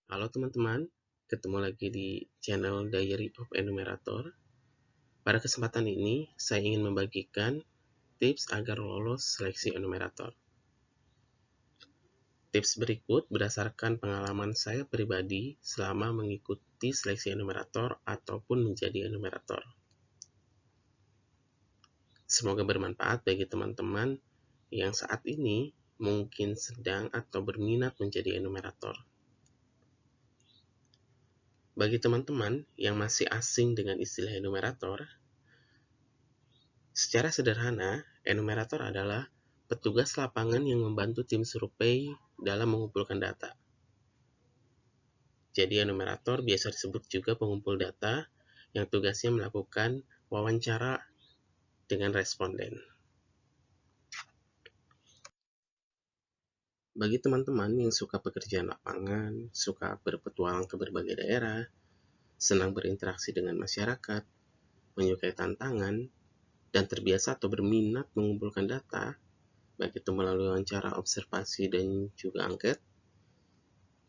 Halo teman-teman, ketemu lagi di channel Diary of Enumerator. Pada kesempatan ini, saya ingin membagikan tips agar lolos seleksi enumerator. Tips berikut berdasarkan pengalaman saya pribadi selama mengikuti seleksi enumerator ataupun menjadi enumerator. Semoga bermanfaat bagi teman-teman yang saat ini mungkin sedang atau berminat menjadi enumerator. Bagi teman-teman yang masih asing dengan istilah enumerator, secara sederhana, enumerator adalah petugas lapangan yang membantu tim survei dalam mengumpulkan data. Jadi enumerator biasa disebut juga pengumpul data yang tugasnya melakukan wawancara dengan responden. Bagi teman-teman yang suka pekerjaan lapangan, suka berpetualang ke berbagai daerah, senang berinteraksi dengan masyarakat, menyukai tantangan, dan terbiasa atau berminat mengumpulkan data, baik itu melalui wawancara, observasi, dan juga angket,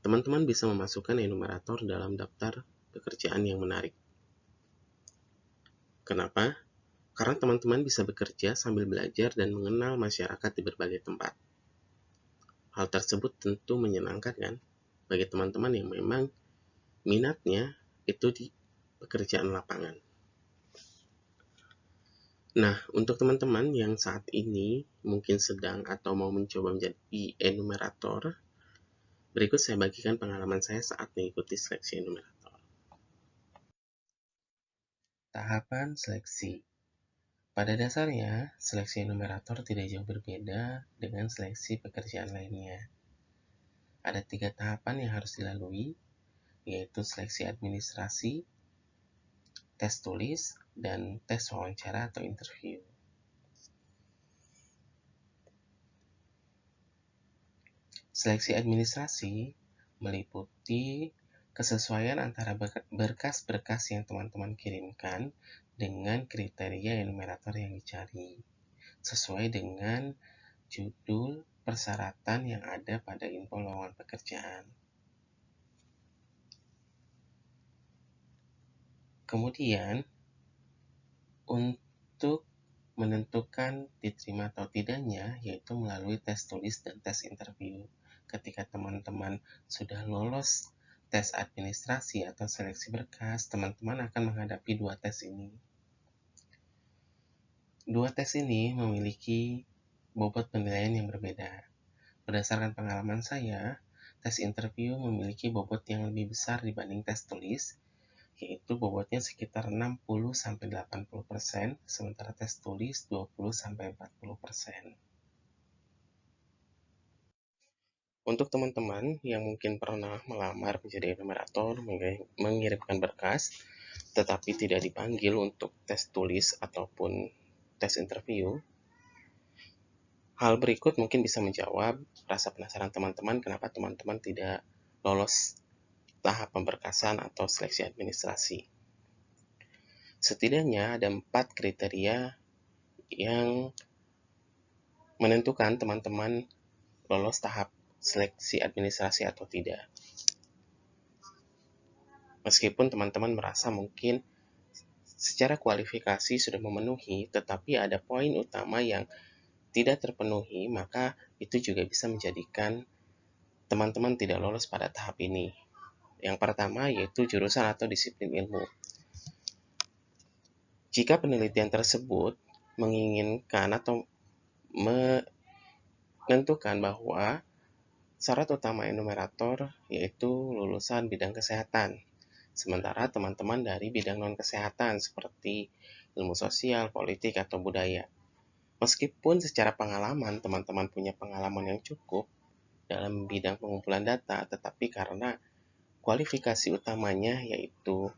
teman-teman bisa memasukkan enumerator dalam daftar pekerjaan yang menarik. Kenapa? Karena teman-teman bisa bekerja sambil belajar dan mengenal masyarakat di berbagai tempat. Hal tersebut tentu menyenangkan kan? Bagi teman-teman yang memang minatnya itu di pekerjaan lapangan. Nah, untuk teman-teman yang saat ini mungkin sedang atau mau mencoba menjadi enumerator, berikut saya bagikan pengalaman saya saat mengikuti seleksi enumerator. Tahapan seleksi. Pada dasarnya, seleksi enumerator tidak jauh berbeda dengan seleksi pekerjaan lainnya. Ada 3 tahapan yang harus dilalui, yaitu seleksi administrasi, tes tulis, dan tes wawancara atau interview. Seleksi administrasi meliputi kesesuaian antara berkas-berkas yang teman-teman kirimkan dengan kriteria enumerator yang dicari, sesuai dengan judul persyaratan yang ada pada info lowongan pekerjaan. Kemudian, untuk menentukan diterima atau tidaknya, yaitu melalui tes tulis dan tes interview. Ketika teman-teman sudah lolos tes administrasi atau seleksi berkas, teman-teman akan menghadapi 2 tes ini. 2 tes ini memiliki bobot penilaian yang berbeda. Berdasarkan pengalaman saya, tes interview memiliki bobot yang lebih besar dibanding tes tulis, yaitu bobotnya sekitar 60-80%, sementara tes tulis 20-40%. Untuk teman-teman yang mungkin pernah melamar menjadi enumerator, mengirimkan berkas, tetapi tidak dipanggil untuk tes tulis ataupun tes interview, hal berikut mungkin bisa menjawab rasa penasaran teman-teman kenapa teman-teman tidak lolos tahap pemberkasan atau seleksi administrasi. Setidaknya ada 4 kriteria yang menentukan teman-teman lolos tahap seleksi administrasi atau tidak. Meskipun teman-teman merasa mungkin secara kualifikasi sudah memenuhi, tetapi ada poin utama yang tidak terpenuhi, maka itu juga bisa menjadikan teman-teman tidak lolos pada tahap ini. Yang pertama yaitu jurusan atau disiplin ilmu. Jika penelitian tersebut menginginkan atau menentukan bahwa syarat utama enumerator yaitu lulusan bidang kesehatan, sementara teman-teman dari bidang non-kesehatan seperti ilmu sosial, politik, atau budaya. Meskipun secara pengalaman teman-teman punya pengalaman yang cukup dalam bidang pengumpulan data, tetapi karena kualifikasi utamanya yaitu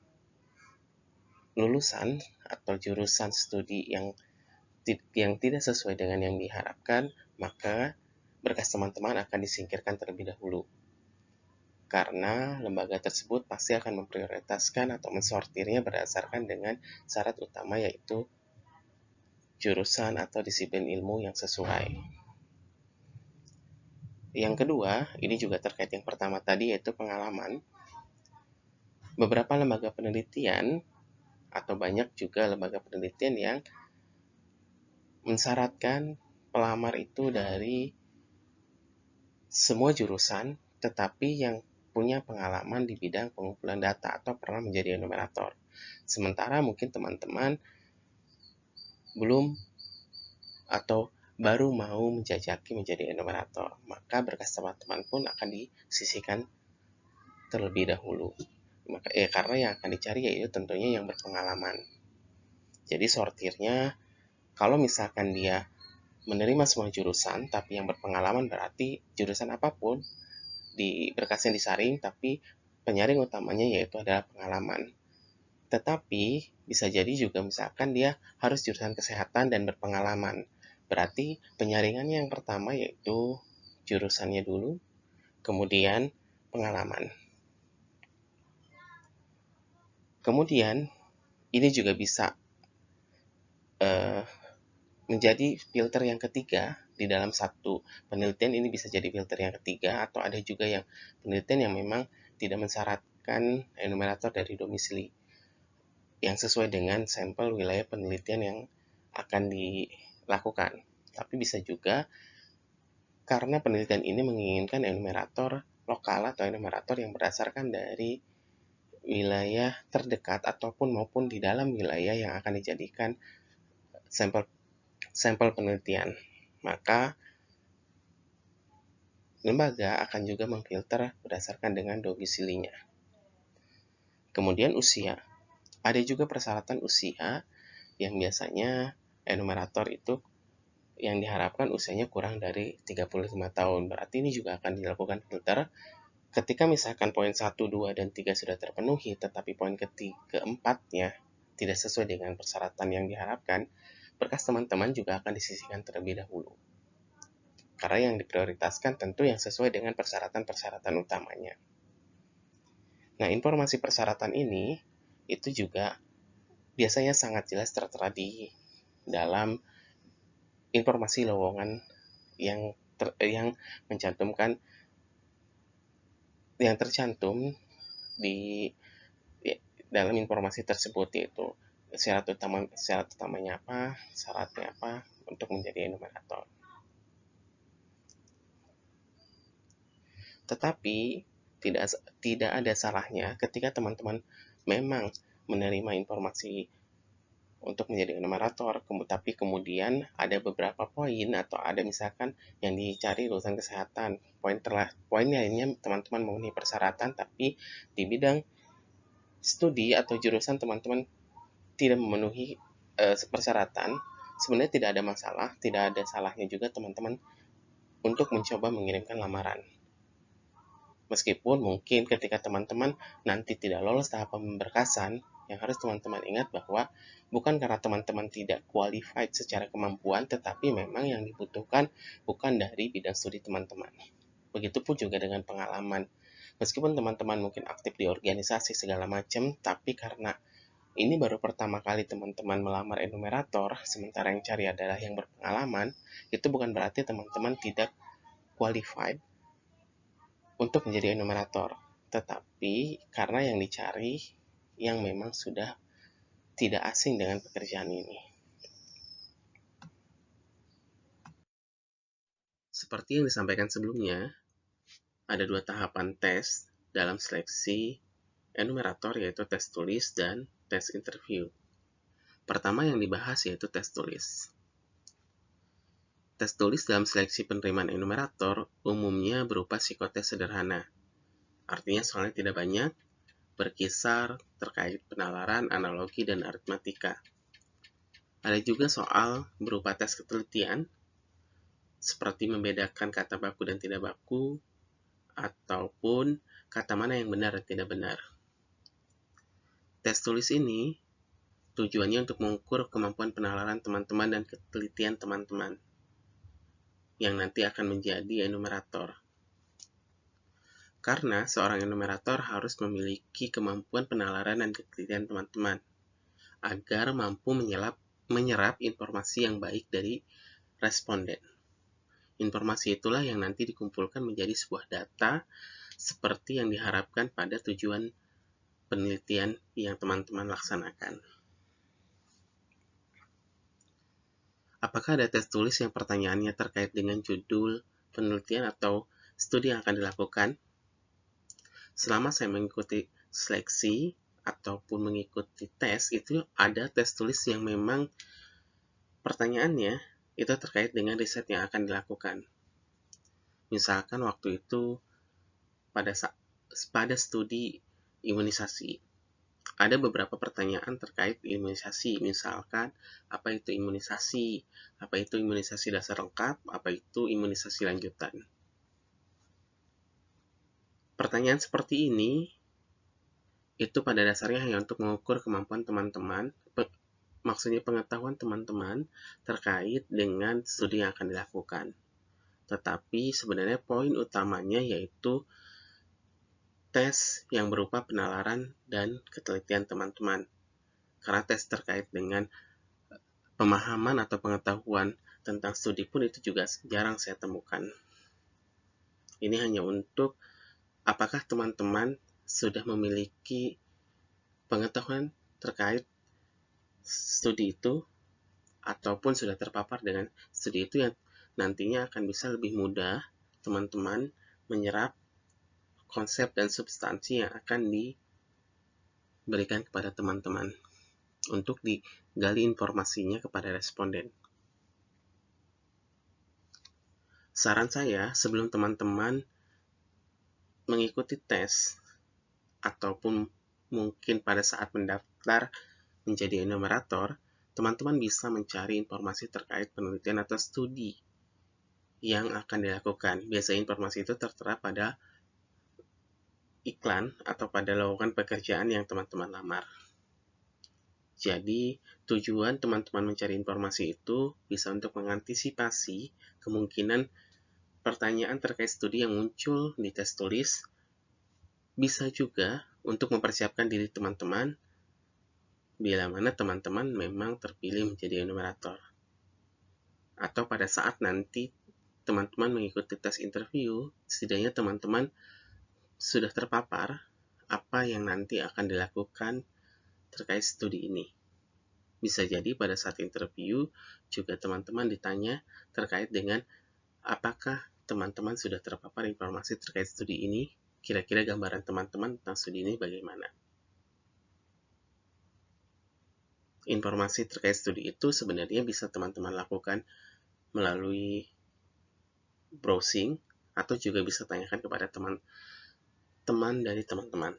lulusan atau jurusan studi yang tidak sesuai dengan yang diharapkan, maka berkas teman-teman akan disingkirkan terlebih dahulu. Karena lembaga tersebut pasti akan memprioritaskan atau mensortirnya berdasarkan dengan syarat utama yaitu jurusan atau disiplin ilmu yang sesuai. Yang kedua, ini juga terkait yang pertama tadi, yaitu pengalaman. Beberapa lembaga penelitian atau banyak juga lembaga penelitian yang mensyaratkan pelamar itu dari semua jurusan, tetapi yang punya pengalaman di bidang pengumpulan data atau pernah menjadi enumerator. Sementara mungkin teman-teman belum atau baru mau menjajaki menjadi enumerator, maka berkas teman-teman pun akan disisihkan terlebih dahulu. Karena yang akan dicari yaitu tentunya yang berpengalaman. Jadi sortirnya, kalau misalkan dia menerima semua jurusan, tapi yang berpengalaman berarti jurusan apapun di berkasnya disaring, tapi penyaring utamanya yaitu adalah pengalaman. Tetapi bisa jadi juga misalkan dia harus jurusan kesehatan dan berpengalaman. Berarti penyaringannya yang pertama yaitu jurusannya dulu, kemudian pengalaman. Kemudian ini juga bisa menjadi filter yang ketiga di dalam satu penelitian. Ini bisa jadi filter yang ketiga, atau ada juga yang penelitian yang memang tidak mensyaratkan enumerator dari domisili yang sesuai dengan sampel wilayah penelitian yang akan dilakukan. Tapi bisa juga karena penelitian ini menginginkan enumerator lokal atau enumerator yang berdasarkan dari wilayah terdekat ataupun maupun di dalam wilayah yang akan dijadikan sampel penelitian. Maka lembaga akan juga memfilter berdasarkan dengan domisilinya. Kemudian usia. Ada juga persyaratan usia yang biasanya enumerator itu yang diharapkan usianya kurang dari 35 tahun. Berarti ini juga akan dilakukan filter. Ketika misalkan poin 1, 2, dan 3 sudah terpenuhi, tetapi poin keempatnya tidak sesuai dengan persyaratan yang diharapkan, berkas teman-teman juga akan disisihkan terlebih dahulu. Karena yang diprioritaskan tentu yang sesuai dengan persyaratan-persyaratan utamanya. Nah, informasi persyaratan ini itu juga biasanya sangat jelas tertera di dalam informasi lowongan yang mencantumkan yang tercantum di dalam informasi tersebut, yaitu syarat utamanya apa, syaratnya apa untuk menjadi enumerator. Tetapi tidak ada salahnya ketika teman-teman memang menerima informasi untuk menjadi enumerator, tapi kemudian ada beberapa poin atau ada misalkan yang dicari lulusan kesehatan, poin lainnya teman-teman memenuhi persyaratan, tapi di bidang studi atau jurusan teman-teman tidak memenuhi persyaratan. Sebenarnya tidak ada masalah, tidak ada salahnya juga teman-teman untuk mencoba mengirimkan lamaran. Meskipun mungkin ketika teman-teman nanti tidak lolos tahap pemberkasan, yang harus teman-teman ingat bahwa bukan karena teman-teman tidak qualified secara kemampuan, tetapi memang yang dibutuhkan bukan dari bidang studi teman-teman. Begitupun juga dengan pengalaman. Meskipun teman-teman mungkin aktif di organisasi segala macam, tapi karena ini baru pertama kali teman-teman melamar enumerator, sementara yang cari adalah yang berpengalaman, itu bukan berarti teman-teman tidak qualified untuk menjadi enumerator, tetapi karena yang dicari yang memang sudah tidak asing dengan pekerjaan ini. Seperti yang disampaikan sebelumnya, ada 2 tahapan tes dalam seleksi enumerator, yaitu tes tulis dan tes interview. Pertama yang dibahas yaitu tes tulis. Tes tulis dalam seleksi penerimaan enumerator umumnya berupa psikotes sederhana. Artinya soalnya tidak banyak, berkisar terkait penalaran, analogi, dan aritmatika. Ada juga soal berupa tes ketelitian, seperti membedakan kata baku dan tidak baku, ataupun kata mana yang benar dan tidak benar. Tes tulis ini tujuannya untuk mengukur kemampuan penalaran teman-teman dan ketelitian teman-teman yang nanti akan menjadi enumerator. Karena seorang enumerator harus memiliki kemampuan penalaran dan ketelitian teman-teman agar mampu menyerap informasi yang baik dari responden. Informasi itulah yang nanti dikumpulkan menjadi sebuah data seperti yang diharapkan pada tujuan penelitian yang teman-teman laksanakan. Apakah ada tes tulis yang pertanyaannya terkait dengan judul penelitian atau studi yang akan dilakukan? Selama saya mengikuti seleksi ataupun mengikuti tes, itu ada tes tulis yang memang pertanyaannya itu terkait dengan riset yang akan dilakukan. Misalkan waktu itu pada studi imunisasi, ada beberapa pertanyaan terkait imunisasi, misalkan apa itu imunisasi dasar lengkap, apa itu imunisasi lanjutan. Pertanyaan seperti ini itu pada dasarnya hanya untuk mengukur kemampuan teman-teman, maksudnya pengetahuan teman-teman terkait dengan studi yang akan dilakukan. Tetapi sebenarnya poin utamanya yaitu tes yang berupa penalaran dan ketelitian teman-teman. Karena tes terkait dengan pemahaman atau pengetahuan tentang studi pun itu juga jarang saya temukan. Ini hanya untuk apakah teman-teman sudah memiliki pengetahuan terkait studi itu ataupun sudah terpapar dengan studi itu yang nantinya akan bisa lebih mudah teman-teman menyerap konsep dan substansi yang akan diberikan kepada teman-teman untuk digali informasinya kepada responden. Saran saya, sebelum teman-teman mengikuti tes ataupun mungkin pada saat mendaftar menjadi enumerator, teman-teman bisa mencari informasi terkait penelitian atau studi yang akan dilakukan. Biasanya informasi itu tertera pada iklan atau pada lowongan pekerjaan yang teman-teman lamar. Jadi, tujuan teman-teman mencari informasi itu bisa untuk mengantisipasi kemungkinan pertanyaan terkait studi yang muncul di tes tulis. Bisa juga untuk mempersiapkan diri teman-teman bila mana teman-teman memang terpilih menjadi enumerator. Atau pada saat nanti teman-teman mengikuti tes interview, setidaknya teman-teman sudah terpapar apa yang nanti akan dilakukan terkait studi ini. Bisa jadi pada saat interview juga teman-teman ditanya terkait dengan apakah teman-teman sudah terpapar informasi terkait studi ini, kira-kira gambaran teman-teman tentang studi ini bagaimana. Informasi terkait studi itu sebenarnya bisa teman-teman lakukan melalui browsing atau juga bisa tanyakan kepada teman-teman dari teman-teman,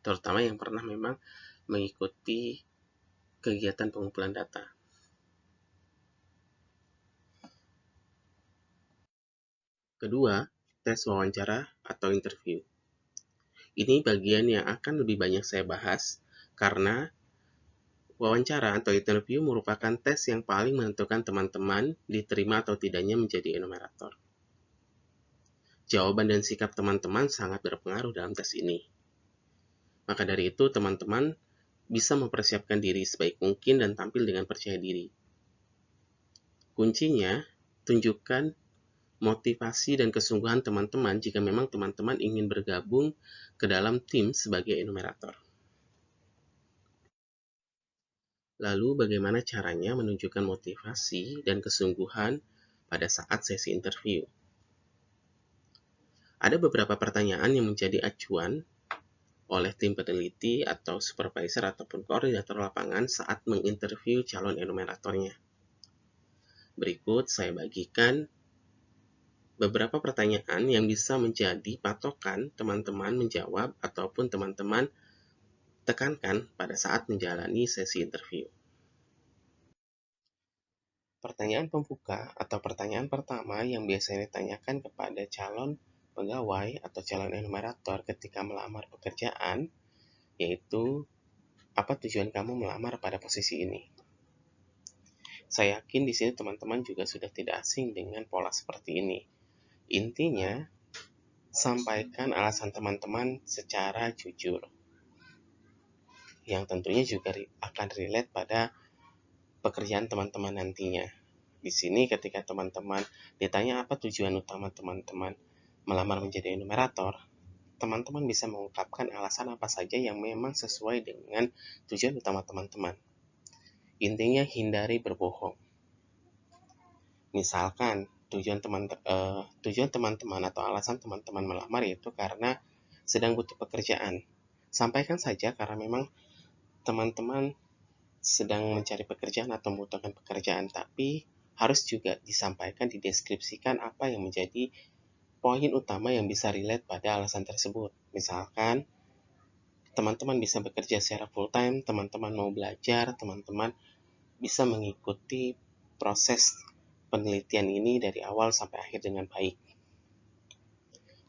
terutama yang pernah memang mengikuti kegiatan pengumpulan data. Kedua, tes wawancara atau interview. Ini bagian yang akan lebih banyak saya bahas karena wawancara atau interview merupakan tes yang paling menentukan teman-teman diterima atau tidaknya menjadi enumerator. Jawaban dan sikap teman-teman sangat berpengaruh dalam tes ini. Maka dari itu, teman-teman bisa mempersiapkan diri sebaik mungkin dan tampil dengan percaya diri. Kuncinya, tunjukkan motivasi dan kesungguhan teman-teman jika memang teman-teman ingin bergabung ke dalam tim sebagai enumerator. Lalu bagaimana caranya menunjukkan motivasi dan kesungguhan pada saat sesi interview? Ada beberapa pertanyaan yang menjadi acuan oleh tim peneliti atau supervisor ataupun koordinator lapangan saat menginterview calon enumeratornya. Berikut saya bagikan beberapa pertanyaan yang bisa menjadi patokan teman-teman menjawab ataupun teman-teman tekankan pada saat menjalani sesi interview. Pertanyaan pembuka atau pertanyaan pertama yang biasanya ditanyakan kepada calon pegawai atau calon enumerator ketika melamar pekerjaan, yaitu apa tujuan kamu melamar pada posisi ini? Saya yakin di sini teman-teman juga sudah tidak asing dengan pola seperti ini. Intinya, sampaikan alasan teman-teman secara jujur, yang tentunya juga akan relate pada pekerjaan teman-teman nantinya. Di sini ketika teman-teman ditanya apa tujuan utama teman-teman melamar menjadi enumerator, teman-teman bisa mengungkapkan alasan apa saja yang memang sesuai dengan tujuan utama teman-teman. Intinya hindari berbohong. Misalkan tujuan teman-teman atau alasan teman-teman melamar itu karena sedang butuh pekerjaan. Sampaikan saja karena memang teman-teman sedang mencari pekerjaan atau membutuhkan pekerjaan, tapi harus juga disampaikan, dideskripsikan apa yang menjadi poin utama yang bisa relate pada alasan tersebut. Misalkan, teman-teman bisa bekerja secara full time, teman-teman mau belajar, teman-teman bisa mengikuti proses penelitian ini dari awal sampai akhir dengan baik.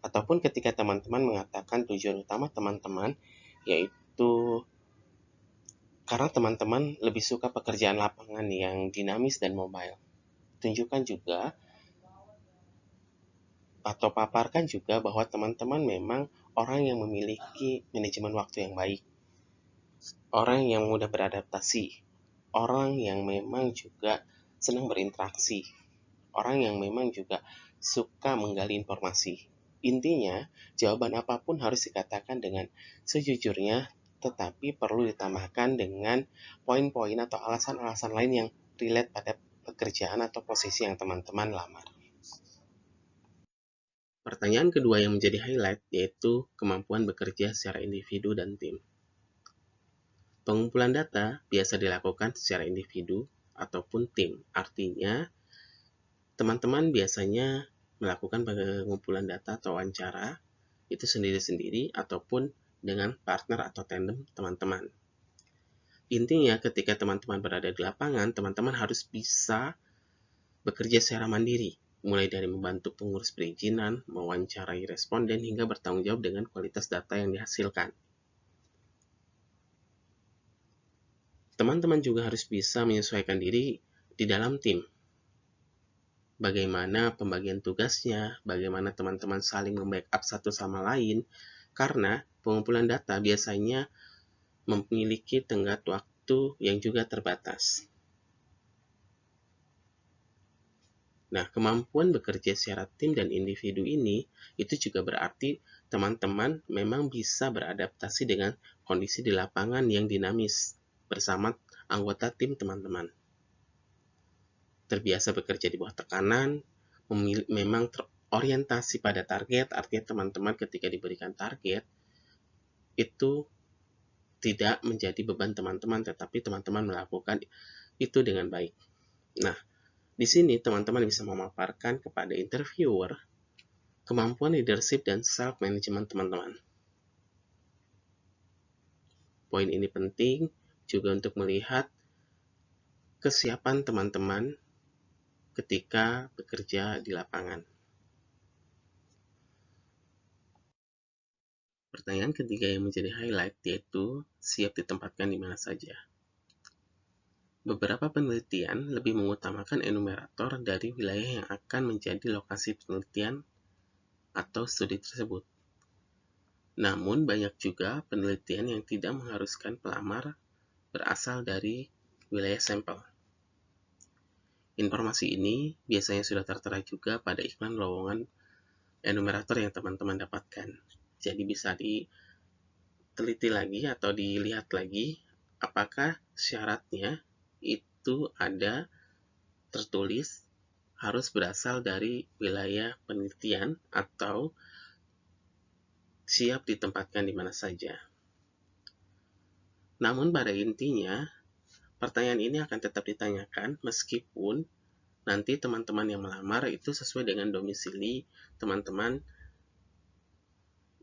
Ataupun ketika teman-teman mengatakan tujuan utama teman-teman yaitu karena teman-teman lebih suka pekerjaan lapangan yang dinamis dan mobile. Tunjukkan juga atau paparkan juga bahwa teman-teman memang orang yang memiliki manajemen waktu yang baik, orang yang mudah beradaptasi, orang yang memang juga senang berinteraksi, orang yang memang juga suka menggali informasi. Intinya, jawaban apapun harus dikatakan dengan sejujurnya, tetapi perlu ditambahkan dengan poin-poin atau alasan-alasan lain yang relate pada pekerjaan atau posisi yang teman-teman lamar. Pertanyaan kedua yang menjadi highlight yaitu kemampuan bekerja secara individu dan tim. Pengumpulan data biasa dilakukan secara individu ataupun tim. Artinya, teman-teman biasanya melakukan pengumpulan data atau wawancara itu sendiri-sendiri ataupun dengan partner atau tandem teman-teman. Intinya ketika teman-teman berada di lapangan, teman-teman harus bisa bekerja secara mandiri, mulai dari membantu pengurus perizinan, mewawancarai responden, hingga bertanggung jawab dengan kualitas data yang dihasilkan. Teman-teman juga harus bisa menyesuaikan diri di dalam tim. Bagaimana pembagian tugasnya, bagaimana teman-teman saling membackup satu sama lain, karena pengumpulan data biasanya memiliki tenggat waktu yang juga terbatas. Nah, kemampuan bekerja secara tim dan individu ini, itu juga berarti teman-teman memang bisa beradaptasi dengan kondisi di lapangan yang dinamis bersama anggota tim teman-teman. Terbiasa bekerja di bawah tekanan, memang terorientasi pada target, artinya teman-teman ketika diberikan target, itu tidak menjadi beban teman-teman, tetapi teman-teman melakukan itu dengan baik. Nah, di sini teman-teman bisa memaparkan kepada interviewer kemampuan leadership dan self-management teman-teman. Poin ini penting juga untuk melihat kesiapan teman-teman ketika bekerja di lapangan. Pertanyaan ketiga yang menjadi highlight yaitu siap ditempatkan di mana saja. Beberapa penelitian lebih mengutamakan enumerator dari wilayah yang akan menjadi lokasi penelitian atau studi tersebut. Namun banyak juga penelitian yang tidak mengharuskan pelamar berasal dari wilayah sampel. Informasi ini biasanya sudah tertera juga pada iklan lowongan enumerator yang teman-teman dapatkan. Jadi bisa diteliti lagi atau dilihat lagi apakah syaratnya itu ada tertulis harus berasal dari wilayah penelitian atau siap ditempatkan di mana saja. Namun pada intinya, pertanyaan ini akan tetap ditanyakan meskipun nanti teman-teman yang melamar itu sesuai dengan domisili teman-teman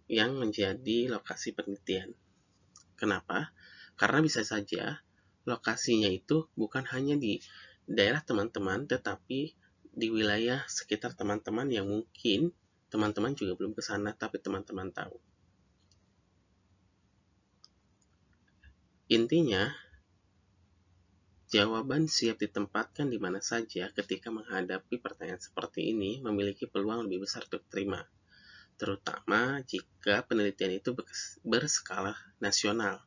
yang menjadi lokasi penelitian. Kenapa? Karena bisa saja lokasinya itu bukan hanya di daerah teman-teman, tetapi di wilayah sekitar teman-teman yang mungkin teman-teman juga belum ke sana, tapi teman-teman tahu. Intinya, jawaban siap ditempatkan di mana saja ketika menghadapi pertanyaan seperti ini memiliki peluang lebih besar untuk terima, terutama jika penelitian itu berskala nasional.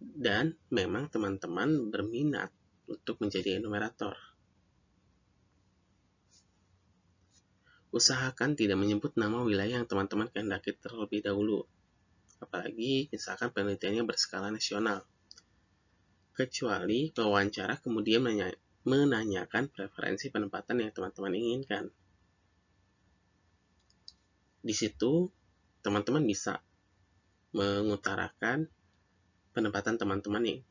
Dan memang teman-teman berminat untuk menjadi enumerator. Usahakan tidak menyebut nama wilayah yang teman-teman kehendaki terlebih dahulu, apalagi misalkan penelitiannya berskala nasional. Kecuali pewawancara kemudian menanyakan preferensi penempatan yang teman-teman inginkan. Di situ, teman-teman bisa mengutarakan penempatan teman-teman yang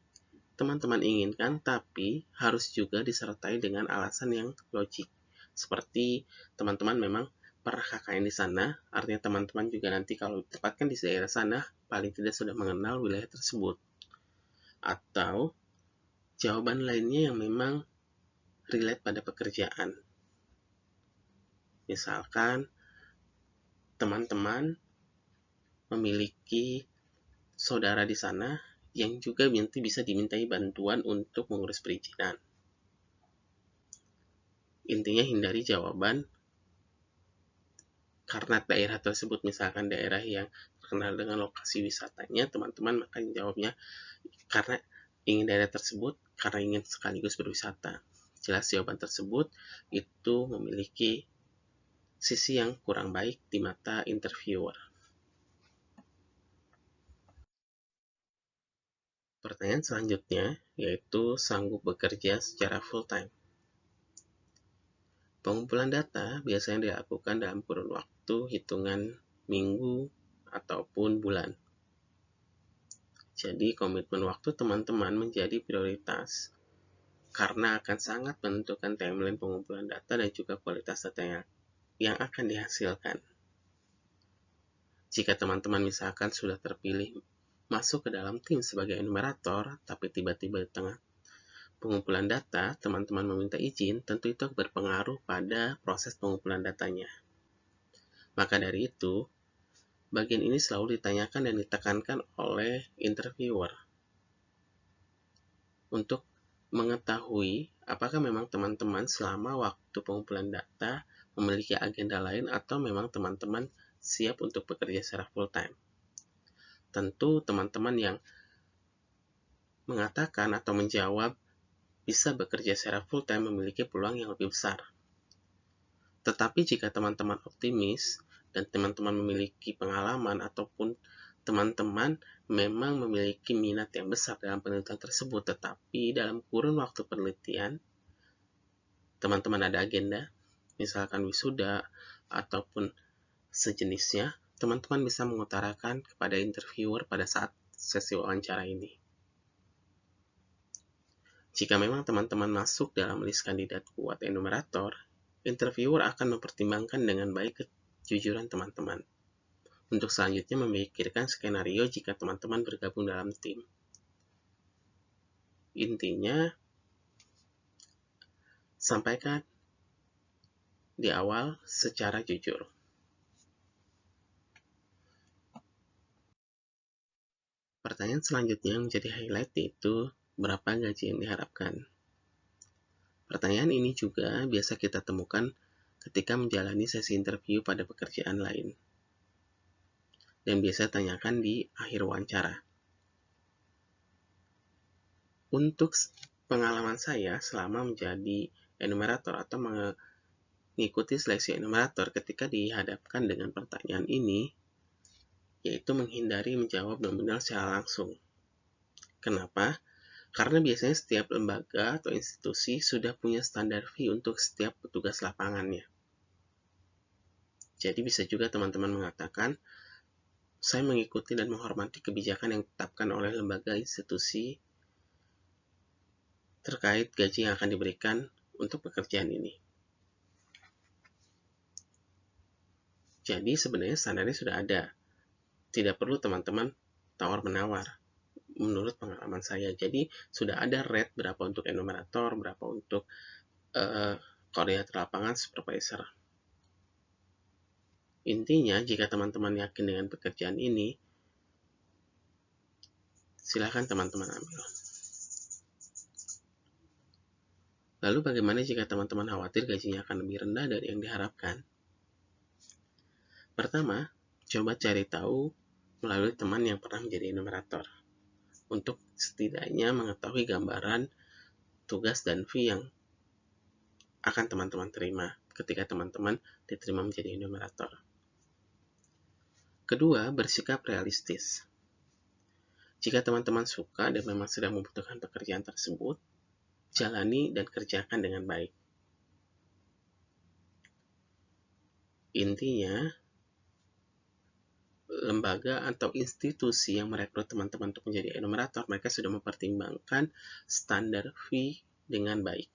teman-teman inginkan, tapi harus juga disertai dengan alasan yang logik. Seperti teman-teman memang pernah KKN di sana, artinya teman-teman juga nanti kalau ditempatkan di daerah sana, paling tidak sudah mengenal wilayah tersebut. Atau jawaban lainnya yang memang relate pada pekerjaan. Misalkan teman-teman memiliki saudara di sana yang juga nanti bisa dimintai bantuan untuk mengurus perizinan. Intinya hindari jawaban karena daerah tersebut, misalkan daerah yang terkenal dengan lokasi wisatanya, teman-teman maka jawabnya karena ingin daerah tersebut, karena ingin sekaligus berwisata. Jelas jawaban tersebut itu memiliki sisi yang kurang baik di mata interviewer. Pertanyaan selanjutnya yaitu sanggup bekerja secara full-time. Pengumpulan data biasanya dilakukan dalam kurun waktu hitungan minggu ataupun bulan. Jadi komitmen waktu teman-teman menjadi prioritas karena akan sangat menentukan timeline pengumpulan data dan juga kualitas data yang akan dihasilkan. Jika teman-teman misalkan sudah terpilih masuk ke dalam tim sebagai enumerator, tapi tiba-tiba di tengah pengumpulan data, teman-teman meminta izin, tentu itu berpengaruh pada proses pengumpulan datanya. Maka dari itu, bagian ini selalu ditanyakan dan ditekankan oleh interviewer untuk mengetahui apakah memang teman-teman selama waktu pengumpulan data memiliki agenda lain atau memang teman-teman siap untuk bekerja secara full-time. Tentu teman-teman yang mengatakan atau menjawab bisa bekerja secara full-time memiliki peluang yang lebih besar. Tetapi jika teman-teman optimis dan teman-teman memiliki pengalaman ataupun teman-teman memang memiliki minat yang besar dalam penelitian tersebut, tetapi dalam kurun waktu penelitian, teman-teman ada agenda, misalkan wisuda ataupun sejenisnya, teman-teman bisa mengutarakan kepada interviewer pada saat sesi wawancara ini. Jika memang teman-teman masuk dalam list kandidat kuat enumerator, interviewer akan mempertimbangkan dengan baik kejujuran teman-teman. Untuk selanjutnya memikirkan skenario jika teman-teman bergabung dalam tim. Intinya, sampaikan di awal secara jujur. Pertanyaan selanjutnya menjadi highlight yaitu berapa gaji yang diharapkan. Pertanyaan ini juga biasa kita temukan ketika menjalani sesi interview pada pekerjaan lain. Dan biasa tanyakan di akhir wawancara. Untuk pengalaman saya selama menjadi enumerator atau mengikuti seleksi enumerator, ketika dihadapkan dengan pertanyaan ini, yaitu menghindari menjawab nominal secara langsung. Kenapa? Karena biasanya setiap lembaga atau institusi sudah punya standar fee untuk setiap petugas lapangannya. Jadi bisa juga teman-teman mengatakan, saya mengikuti dan menghormati kebijakan yang ditetapkan oleh lembaga institusi terkait gaji yang akan diberikan untuk pekerjaan ini. Jadi sebenarnya standarnya sudah ada. Tidak perlu teman-teman tawar-menawar menurut pengalaman saya. Jadi sudah ada rate berapa untuk enumerator, berapa untuk koordinator lapangan, supervisor. Intinya, jika teman-teman yakin dengan pekerjaan ini, silakan teman-teman ambil. Lalu bagaimana jika teman-teman khawatir gajinya akan lebih rendah dari yang diharapkan? Pertama, coba cari tahu melalui teman yang pernah menjadi enumerator, untuk setidaknya mengetahui gambaran tugas dan fee yang akan teman-teman terima ketika teman-teman diterima menjadi enumerator. Kedua, bersikap realistis. Jika teman-teman suka dan memang sedang membutuhkan pekerjaan tersebut, jalani dan kerjakan dengan baik. Intinya, lembaga atau institusi yang merekrut teman-teman untuk menjadi enumerator, mereka sudah mempertimbangkan standar fee dengan baik.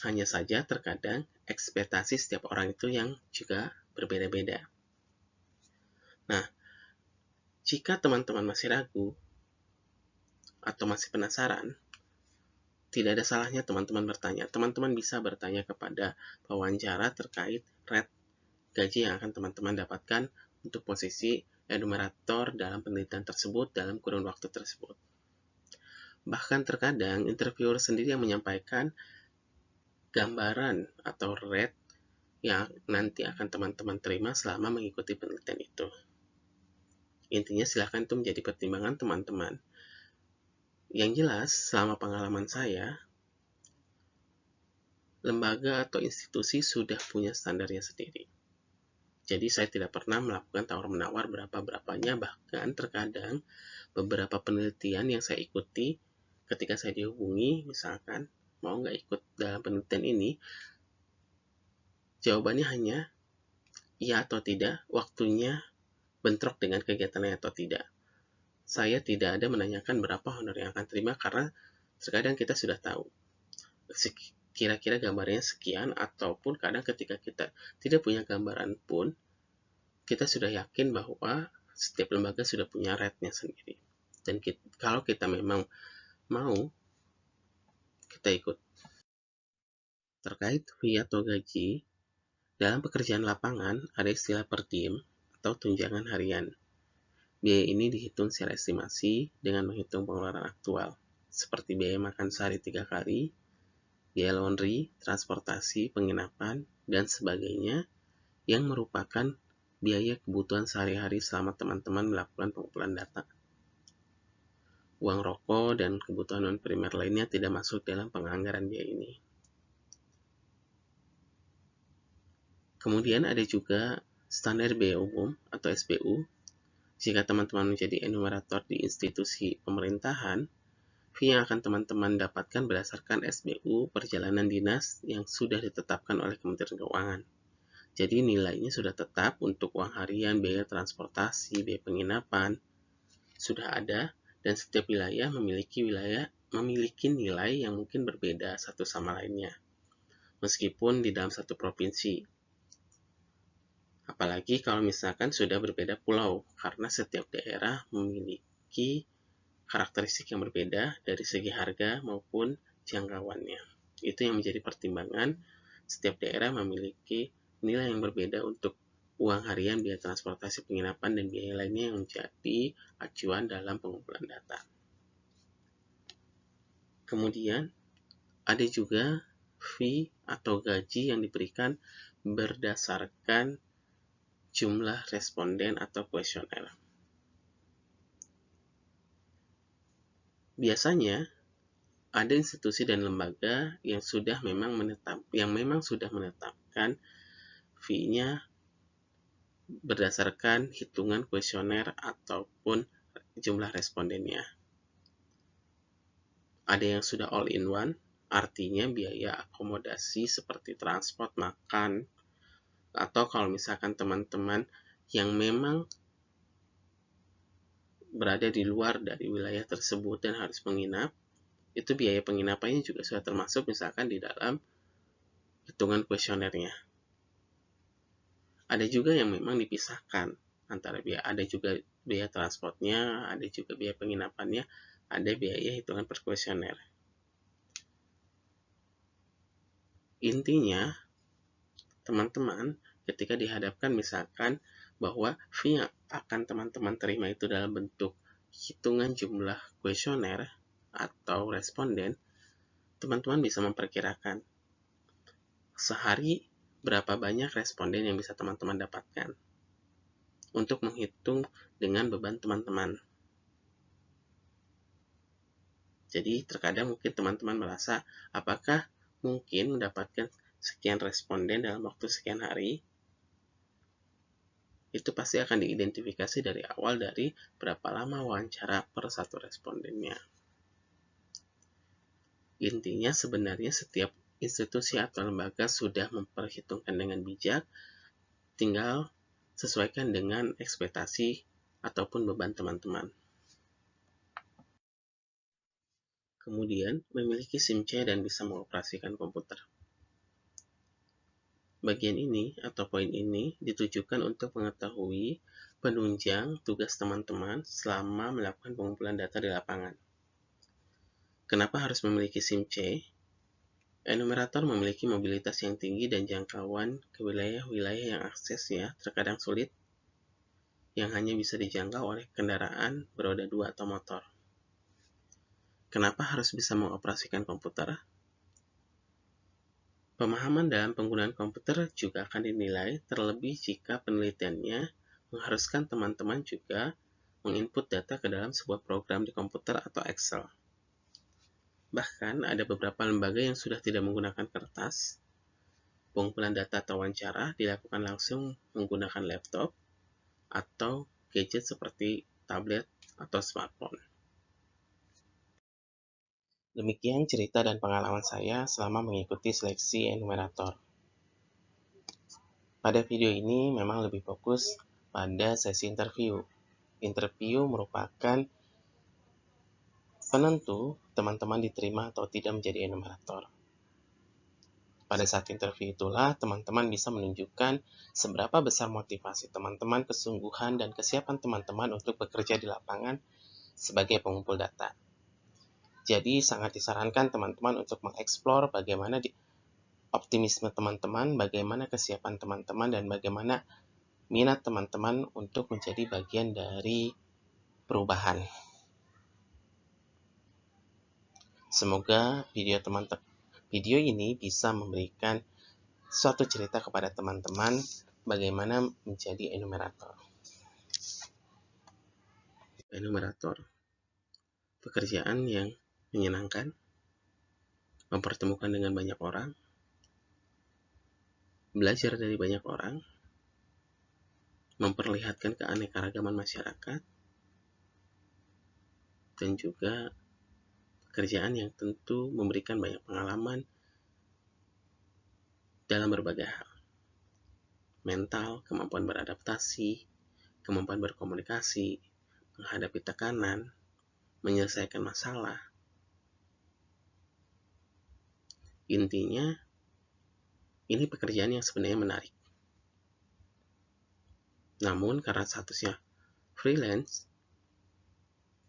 Hanya saja terkadang ekspektasi setiap orang itu yang juga berbeda-beda. Nah, jika teman-teman masih ragu atau masih penasaran, tidak ada salahnya teman-teman bertanya. Teman-teman bisa bertanya kepada pewawancara terkait rate gaji yang akan teman-teman dapatkan untuk posisi enumerator dalam penelitian tersebut dalam kurun waktu tersebut. Bahkan terkadang interviewer sendiri yang menyampaikan gambaran atau rate yang nanti akan teman-teman terima selama mengikuti penelitian itu. Intinya silahkan itu menjadi pertimbangan teman-teman. Yang jelas, selama pengalaman saya, lembaga atau institusi sudah punya standarnya sendiri. Jadi saya tidak pernah melakukan tawar-menawar berapa-berapanya, bahkan terkadang beberapa penelitian yang saya ikuti ketika saya dihubungi, misalkan mau nggak ikut dalam penelitian ini, jawabannya hanya iya atau tidak, waktunya bentrok dengan kegiatannya atau tidak. Saya tidak ada menanyakan berapa honor yang akan terima karena terkadang kita sudah tahu kira-kira gambarnya sekian, ataupun kadang ketika kita tidak punya gambaran pun kita sudah yakin bahwa setiap lembaga sudah punya rate-nya sendiri. Dan kalau kita memang mau, kita ikut. Terkait fee atau gaji, dalam pekerjaan lapangan ada istilah per diem atau tunjangan harian. Biaya ini dihitung secara estimasi dengan menghitung pengeluaran aktual, seperti biaya makan sehari 3 kali, biaya laundry, transportasi, penginapan, dan sebagainya, yang merupakan biaya kebutuhan sehari-hari selama teman-teman melakukan pengumpulan data. Uang rokok dan kebutuhan non-primer lainnya tidak masuk dalam penganggaran biaya ini. Kemudian ada juga standar biaya umum atau SBU. Jika teman-teman menjadi enumerator di institusi pemerintahan, fee yang akan teman-teman dapatkan berdasarkan SBU perjalanan dinas yang sudah ditetapkan oleh Kementerian Keuangan. Jadi nilainya sudah tetap untuk uang harian, biaya transportasi, biaya penginapan, sudah ada, dan setiap wilayah memiliki nilai yang mungkin berbeda satu sama lainnya, meskipun di dalam satu provinsi. Apalagi kalau misalkan sudah berbeda pulau, karena setiap daerah memiliki karakteristik yang berbeda dari segi harga maupun jangkauannya. Itu yang menjadi pertimbangan, setiap daerah memiliki nilai yang berbeda untuk uang harian, biaya transportasi, penginapan, dan biaya lainnya yang menjadi acuan dalam pengumpulan data. Kemudian, ada juga fee atau gaji yang diberikan berdasarkan jumlah responden atau kuesioner. Biasanya, ada institusi dan lembaga yang memang sudah menetapkan fee-nya berdasarkan hitungan kuesioner ataupun jumlah respondennya. Ada yang sudah all in one, artinya biaya akomodasi seperti transport, makan, atau kalau misalkan teman-teman yang memang berada di luar dari wilayah tersebut dan harus menginap, itu biaya penginapannya juga sudah termasuk misalkan di dalam hitungan kuesionernya. Ada juga yang memang dipisahkan antara ada juga biaya transportnya, ada juga biaya penginapannya, ada biaya hitungan per kuesioner. Intinya, teman-teman ketika dihadapkan misalkan bahwa fee yang akan teman-teman terima itu dalam bentuk hitungan jumlah kuesioner atau responden, teman-teman bisa memperkirakan sehari berapa banyak responden yang bisa teman-teman dapatkan untuk menghitung dengan beban teman-teman. Jadi terkadang mungkin teman-teman merasa, apakah mungkin mendapatkan sekian responden dalam waktu sekian hari? Itu pasti akan diidentifikasi dari awal dari berapa lama wawancara per satu respondennya. Intinya sebenarnya setiap institusi atau lembaga sudah memperhitungkan dengan bijak, tinggal sesuaikan dengan ekspektasi ataupun beban teman-teman. Kemudian, memiliki SIM C dan bisa mengoperasikan komputer. Bagian ini atau poin ini ditujukan untuk mengetahui penunjang tugas teman-teman selama melakukan pengumpulan data di lapangan. Kenapa harus memiliki SIM C? Enumerator memiliki mobilitas yang tinggi dan jangkauan ke wilayah-wilayah yang aksesnya terkadang sulit, yang hanya bisa dijangkau oleh kendaraan beroda 2 atau motor. Kenapa harus bisa mengoperasikan komputer? Pemahaman dalam penggunaan komputer juga akan dinilai, terlebih jika penelitiannya mengharuskan teman-teman juga menginput data ke dalam sebuah program di komputer atau Excel. Bahkan ada beberapa lembaga yang sudah tidak menggunakan kertas. Pengumpulan data atau wawancara dilakukan langsung menggunakan laptop atau gadget seperti tablet atau smartphone. Demikian cerita dan pengalaman saya selama mengikuti seleksi enumerator. Pada video ini memang lebih fokus pada sesi interview. Interview merupakan penentu teman-teman diterima atau tidak menjadi enumerator. Pada saat interview itulah teman-teman bisa menunjukkan seberapa besar motivasi teman-teman, kesungguhan, dan kesiapan teman-teman untuk bekerja di lapangan sebagai pengumpul data. Jadi sangat disarankan teman-teman untuk mengeksplor bagaimana optimisme teman-teman, bagaimana kesiapan teman-teman, dan bagaimana minat teman-teman untuk menjadi bagian dari perubahan. Semoga video ini bisa memberikan suatu cerita kepada teman-teman bagaimana menjadi enumerator. Enumerator, pekerjaan yang menyenangkan, mempertemukan dengan banyak orang, belajar dari banyak orang, memperlihatkan keanekaragaman masyarakat, dan juga pekerjaan yang tentu memberikan banyak pengalaman dalam berbagai hal. Mental, kemampuan beradaptasi, kemampuan berkomunikasi, menghadapi tekanan, menyelesaikan masalah. Intinya, ini pekerjaan yang sebenarnya menarik. Namun, karena statusnya freelance,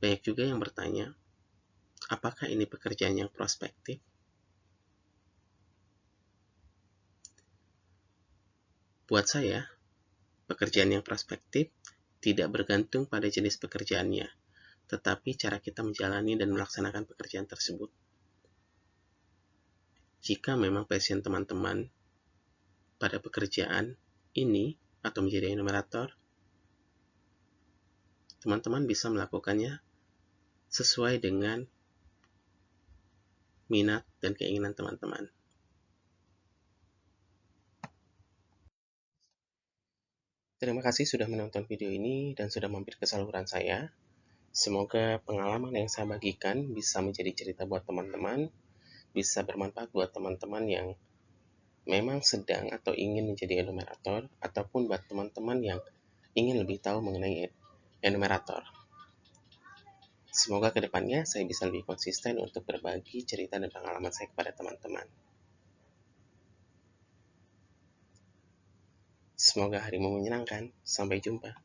banyak juga yang bertanya, apakah ini pekerjaan yang prospektif? Buat saya, pekerjaan yang prospektif tidak bergantung pada jenis pekerjaannya, tetapi cara kita menjalani dan melaksanakan pekerjaan tersebut. Jika memang passion teman-teman pada pekerjaan ini atau menjadi enumerator, teman-teman bisa melakukannya sesuai dengan minat dan keinginan teman-teman. Terima kasih sudah menonton video ini dan sudah mampir ke saluran saya. Semoga pengalaman yang saya bagikan bisa menjadi cerita buat teman-teman, bisa bermanfaat buat teman-teman yang memang sedang atau ingin menjadi enumerator, ataupun buat teman-teman yang ingin lebih tahu mengenai enumerator. Semoga kedepannya saya bisa lebih konsisten untuk berbagi cerita dan pengalaman saya kepada teman-teman. Semoga harimu menyenangkan. Sampai jumpa.